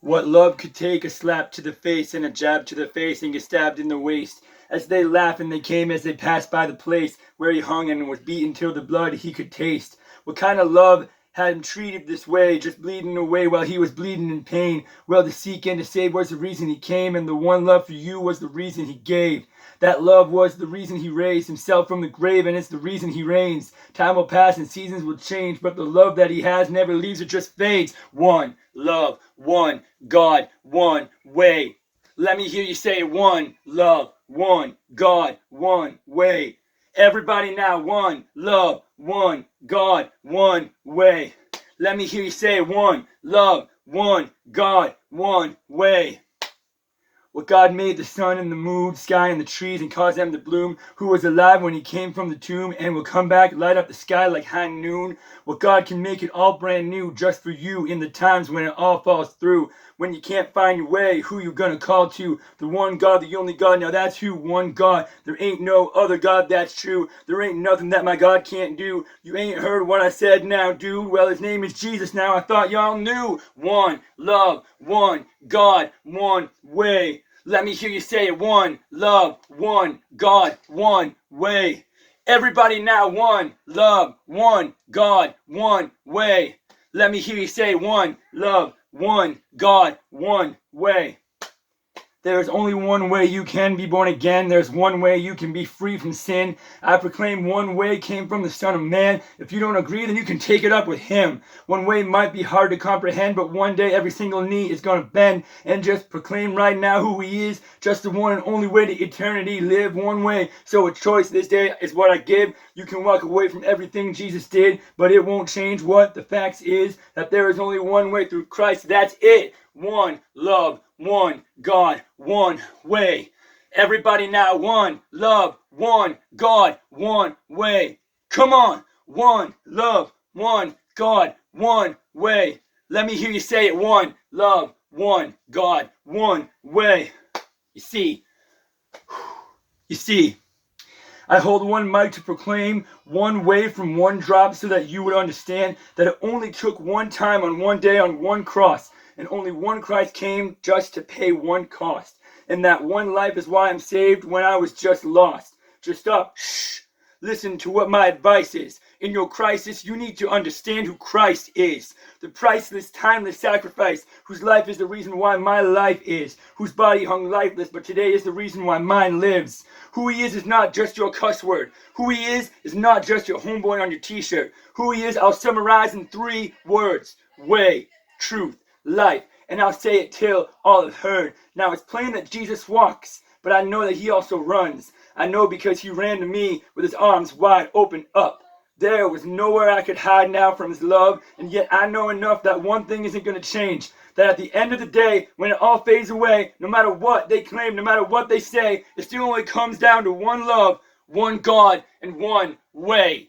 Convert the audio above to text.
What love could take? A slap to the face and a jab to the face and get stabbed in the waist. As they laugh and they came as they passed by the place where he hung and was beaten till the blood he could taste. What kind of love had him treated this way, just bleeding away while he was bleeding in pain? Well, to seek and to save was the reason he came, and the one love for you was the reason he gave. That love was the reason he raised himself from the grave, and it's the reason he reigns. Time will pass and seasons will change, but the love that he has never leaves, it just fades. One love, one God, one way. Let me hear you say one love, one God, one way. Everybody now, one love, one God, one way. Let me hear you say one love, one God, one way. What God made the sun and the moon, sky and the trees and caused them to bloom, who was alive when he came from the tomb and will come back, light up the sky like high noon. What God can make it all brand new just for you in the times when it all falls through. When you can't find your way, who you gonna call to? The one God, the only God, now that's who, one God. There ain't no other God, that's true. There ain't nothing that my God can't do. You ain't heard what I said now, dude. Well, his name is Jesus now, I thought y'all knew. One love, one God, one way. Let me hear you say it. One love, one God, one way. Everybody now, one love, one God, one way. Let me hear you say one love, one God, one way. There is only one way you can be born again. There's one way you can be free from sin. I proclaim one way came from the Son of Man. If you don't agree, then you can take it up with him. One way might be hard to comprehend, but one day every single knee is going to bend. And just proclaim right now who he is. Just the one and only way to eternity. Live one way. So a choice this day is what I give. You can walk away from everything Jesus did, but it won't change what the facts is. That there is only one way through Christ. That's it. One love, one God, one way. Everybody now, one love, one God, one way. Come on, one love, one God, one way. Let me hear you say it. One love, one God, one way. You see, I hold one mic to proclaim one way from one drop so that you would understand that it only took one time on one day on one cross. And only one Christ came just to pay one cost. And that one life is why I'm saved when I was just lost. Just stop, shh, listen to what my advice is. In your crisis, you need to understand who Christ is. The priceless, timeless sacrifice, whose life is the reason why my life is. Whose body hung lifeless, but today is the reason why mine lives. Who he is not just your cuss word. Who he is not just your homeboy on your t-shirt. Who he is, I'll summarize in 3 words. Way, truth, life. And I'll say it till all have heard. Now it's plain that Jesus walks, but I know that he also runs. I know because he ran to me with his arms wide open up. There was nowhere I could hide now from his love, and yet I know enough that one thing isn't going to change. That at the end of the day, when it all fades away, no matter what they claim, no matter what they say, it still only comes down to one love, one God, and one way.